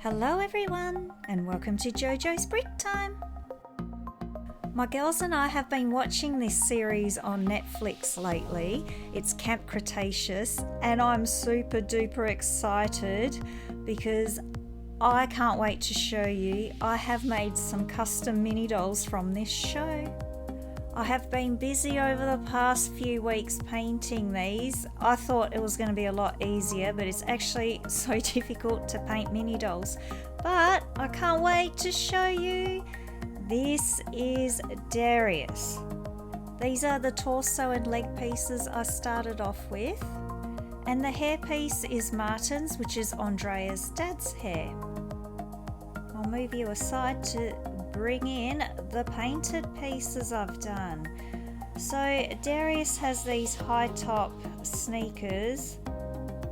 Hello everyone and welcome to JoJo's Brick Time. My girls and I have been watching this series on Netflix lately. It's Camp Cretaceous and I'm super duper excited because I can't wait to show you. I have made some custom mini dolls from this show. I have been busy over the past few weeks painting these. I thought it was going to be a lot easier, but it's actually so difficult to paint mini dolls. But I can't wait to show you. This is Darius. These are the torso and leg pieces I started off with. And the hair piece is Martin's, which is Andrea's dad's hair. I'll move you aside to bring in the painted pieces I've done. So Darius has these high top sneakers,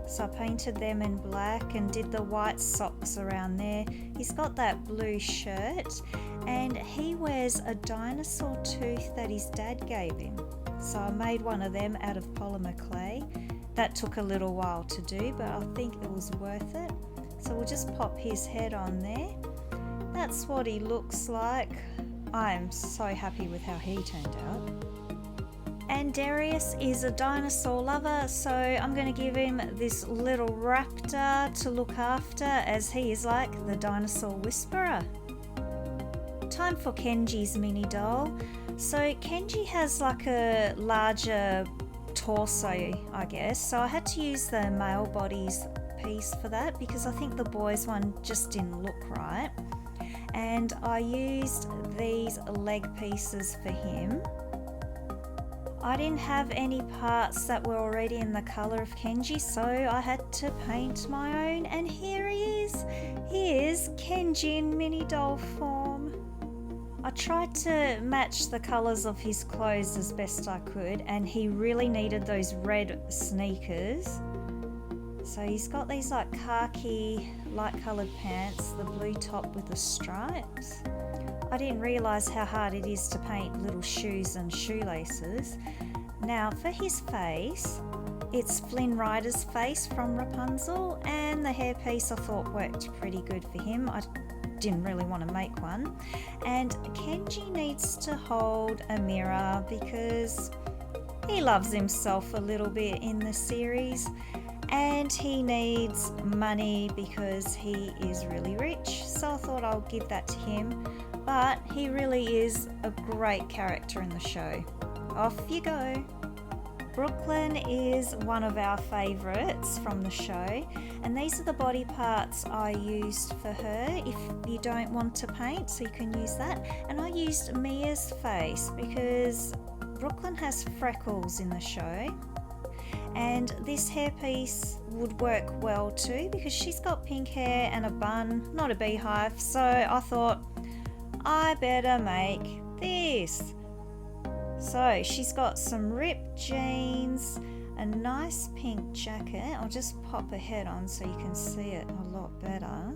so I painted them in black and did the white socks around there. He's got that blue shirt and he wears a dinosaur tooth that his dad gave him, so I made one of them out of polymer clay. That took a little while to do, but I think it was worth it. So we'll just pop his head on there. That's what he looks like. I'm so happy with how he turned out. And Darius is a dinosaur lover, so I'm going to give him this little raptor to look after, as he is like the dinosaur whisperer. Time for Kenji's mini doll. So Kenji has like a larger torso, I guess, so I had to use the male bodies piece for that because I think the boys one just didn't look right. And I used these leg pieces for him. I didn't have any parts that were already in the colour of Kenji, so I had to paint my own, and here he is. Here's Kenji in mini doll form. I tried to match the colours of his clothes as best I could, and he really needed those red sneakers. So he's got these like khaki light coloured pants, the blue top with the stripes. I didn't realise how hard it is to paint little shoes and shoelaces. Now for his face, it's Flynn Rider's face from Rapunzel, and the hairpiece I thought worked pretty good for him. I didn't really want to make one. And Kenji needs to hold a mirror because he loves himself a little bit in the series. And he needs money because he is really rich, so I thought I'll give that to him. But he really is a great character in the show. Off you go. Brooklyn is one of our favourites from the show, and these are the body parts I used for her if you don't want to paint, so you can use that. And I used Mia's face because Brooklyn has freckles in the show. And this hairpiece would work well too because she's got pink hair and a bun, not a beehive, so I thought I better make this. So she's got some ripped jeans, a nice pink jacket. I'll just pop her head on so you can see it a lot better.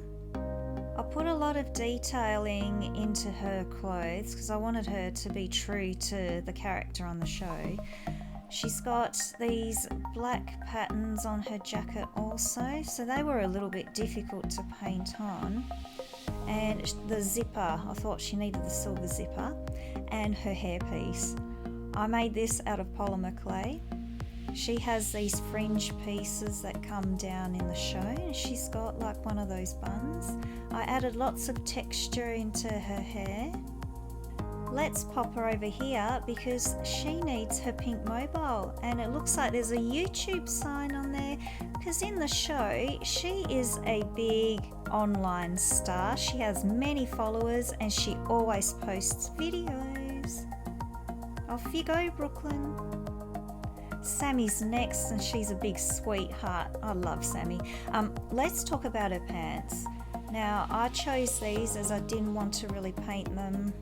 I put a lot of detailing into her clothes because I wanted her to be true to the character on the show. She's got these black patterns on her jacket also, so they were a little bit difficult to paint on. And the zipper, I thought she needed the silver zipper, and her hairpiece. I made this out of polymer clay. She has these fringe pieces that come down in the show, and she's got like one of those buns. I added lots of texture into her hair. Let's pop her over here because she needs her pink mobile, and it looks like there's a YouTube sign on there because in the show she is a big online star. She has many followers and she always posts videos. Off you go, Brooklyn. Sammy's next, and she's a big sweetheart. I love Sammy. Let's talk about her pants. Now I chose these as I didn't want to really paint them,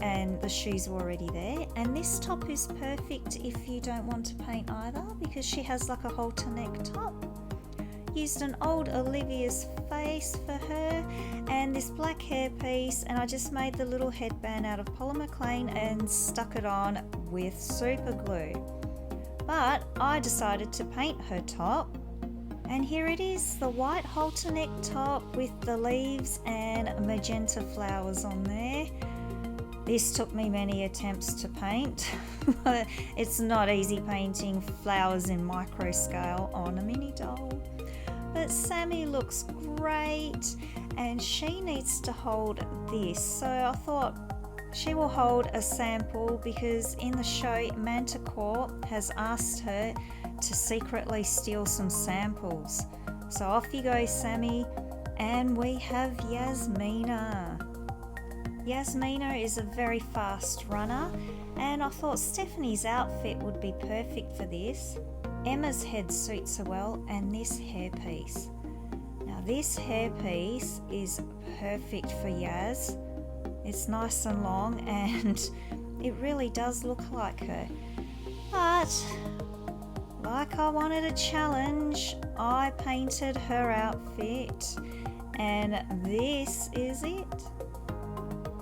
and the shoes were already there. And this top is perfect if you don't want to paint either because she has like a halter neck top. Used an old Olivia's face for her and this black hair piece, and I just made the little headband out of polymer clay and stuck it on with super glue. But I decided to paint her top, And here it is, the white halter neck top with the leaves and magenta flowers on there. This took me many attempts to paint. It's not easy painting flowers in micro scale on a mini doll. But Sammy looks great, and she needs to hold this. So I thought she will hold a sample because in the show Manticore has asked her to secretly steal some samples. So off you go, Sammy, and we have Yasmina. Yasmina is a very fast runner, and I thought Stephanie's outfit would be perfect for this. Emma's head suits her well, and this hairpiece. Now this hairpiece is perfect for Yaz. It's nice and long and it really does look like her. But like I wanted a challenge, I painted her outfit, and this is it.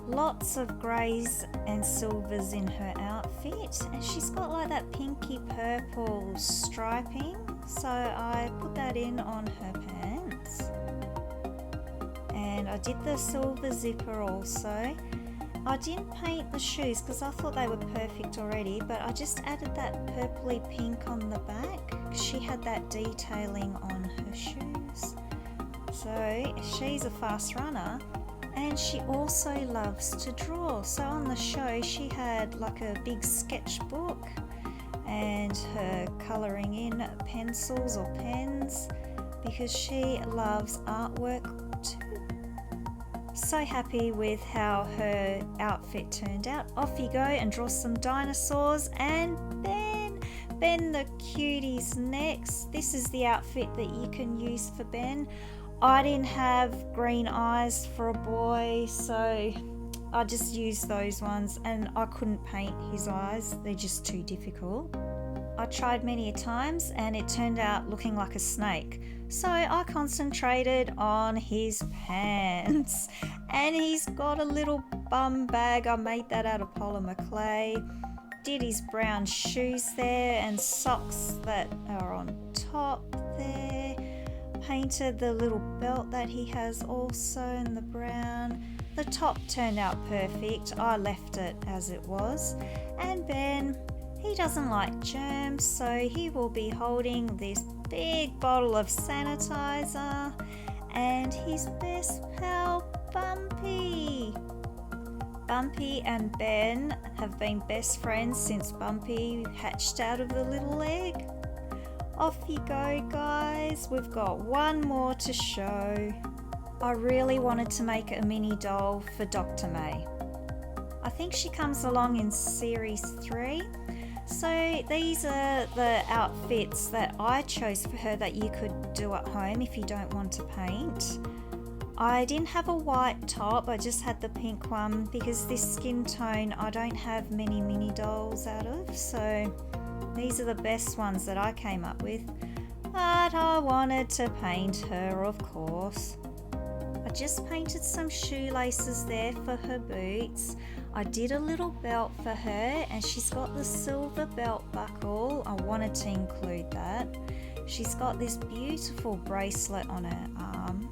Lots of greys and silvers in her outfit, and she's got like that pinky purple striping, so I put that in on her pants. And I did the silver zipper also. I didn't paint the shoes because I thought they were perfect already, but I just added that purpley pink on the back. She had that detailing on her shoes. So she's a fast runner, and she also loves to draw. So on the show she had like a big sketchbook and her colouring in pencils or pens because she loves artwork too. So happy with how her outfit turned out. Off you go and draw some dinosaurs. And Ben the cutie's next. This is the outfit that you can use for Ben. I didn't have green eyes for a boy, so I just used those ones, and I couldn't paint his eyes. They're just too difficult. I tried many times and it turned out looking like a snake. So I concentrated on his pants, and he's got a little bum bag. I made that out of polymer clay. Did his brown shoes there and socks that are on top there. Painted the little belt that he has also in the brown. The top turned out perfect. I left it as it was. And Ben, he doesn't like germs, so he will be holding this big bottle of sanitizer and his best pal, Bumpy. Bumpy and Ben have been best friends since Bumpy hatched out of the little egg. Off you go, guys. We've got one more to show. I really wanted to make a mini doll for Dr. May. I think she comes along in series 3. So these are the outfits that I chose for her that you could do at home if you don't want to paint. I didn't have a white top, I just had the pink one because this skin tone I don't have many mini dolls out of, so these are the best ones that I came up with. But I wanted to paint her, of course. I just painted some shoelaces there for her boots. I did a little belt for her, and she's got the silver belt buckle. I wanted to include that. She's got this beautiful bracelet on her arm.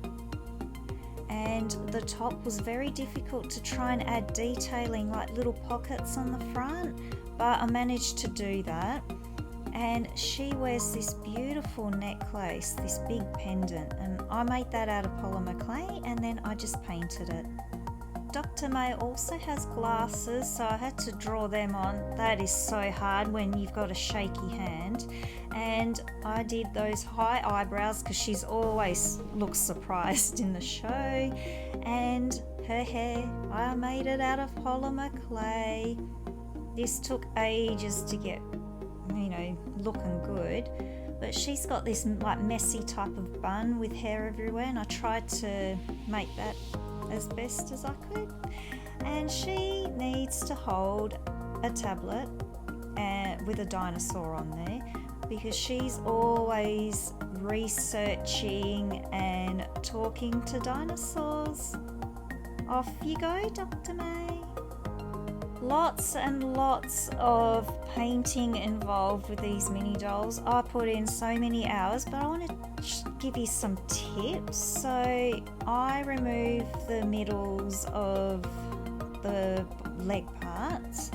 And the top was very difficult to try and add detailing, like little pockets on the front, but I managed to do that. And she wears this beautiful necklace, this big pendant, and I made that out of polymer clay, and then I just painted it. Dr. May also has glasses, so I had to draw them on. That is so hard when you've got a shaky hand. And I did those high eyebrows because she's always looks surprised in the show. And her hair, I made it out of polymer clay. This took ages to get, looking good. But she's got this like messy type of bun with hair everywhere, and I tried to make that as best as I could. And she needs to hold a tablet with a dinosaur on there because she's always researching and talking to dinosaurs. Off you go, Dr. May. Lots and lots of painting involved with these mini dolls. I put in so many hours, but I want to give you some tips. So I remove the middles of the leg parts.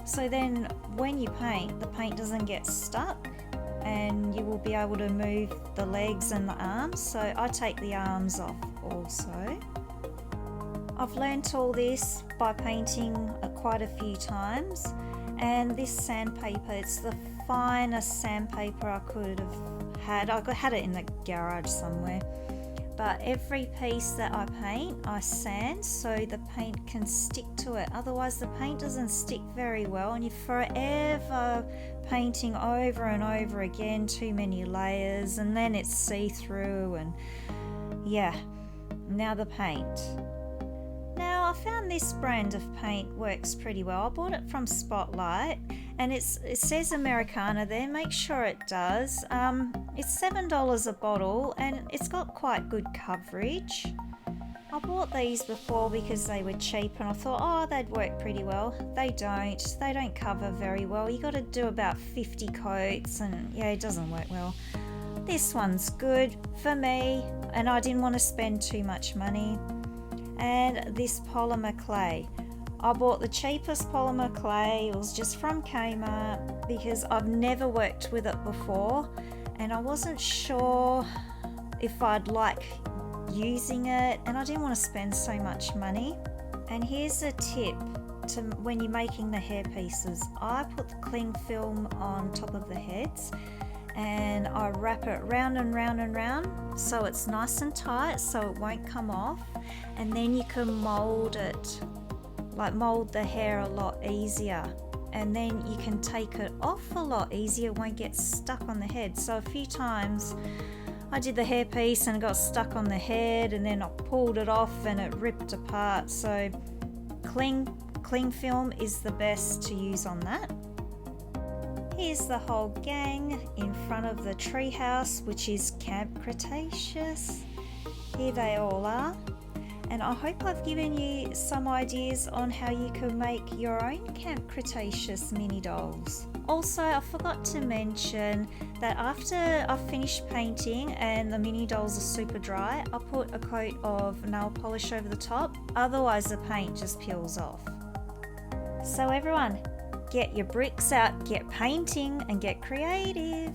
So then when you paint, the paint doesn't get stuck and you will be able to move the legs and the arms. So I take the arms off also. I've learnt all this by painting quite a few times, and this sandpaper, it's the finest sandpaper I could have had. I had it in the garage somewhere. But every piece that I paint, I sand so the paint can stick to it. Otherwise the paint doesn't stick very well and you're forever painting over and over again, too many layers, and then it's see-through. And yeah, now the paint. Now I found this brand of paint works pretty well. I bought it from Spotlight and it says Americana there, make sure it does. It's $7 a bottle and it's got quite good coverage. I bought these before because they were cheap and I thought, oh, they'd work pretty well. They don't cover very well. You got to do about 50 coats and yeah, it doesn't work well. This one's good for me and I didn't want to spend too much money. And this polymer clay. I bought the cheapest polymer clay. It was just from Kmart because I've never worked with it before and I wasn't sure if I'd like using it and I didn't want to spend so much money. And here's a tip to when you're making the hair pieces. I put the cling film on top of the heads and I wrap it round and round and round so it's nice and tight so it won't come off, and then you can mold it, like mold the hair a lot easier, and then you can take it off a lot easier, it won't get stuck on the head. So a few times I did the hair piece and it got stuck on the head and then I pulled it off and it ripped apart. So cling film is the best to use on that. Here's the whole gang in front of the treehouse, which is Camp Cretaceous. Here they all are. And I hope I've given you some ideas on how you can make your own Camp Cretaceous mini dolls. Also, I forgot to mention that after I've finished painting and the mini dolls are super dry, I put a coat of nail polish over the top, otherwise the paint just peels off. So everyone, get your bricks out, get painting and get creative.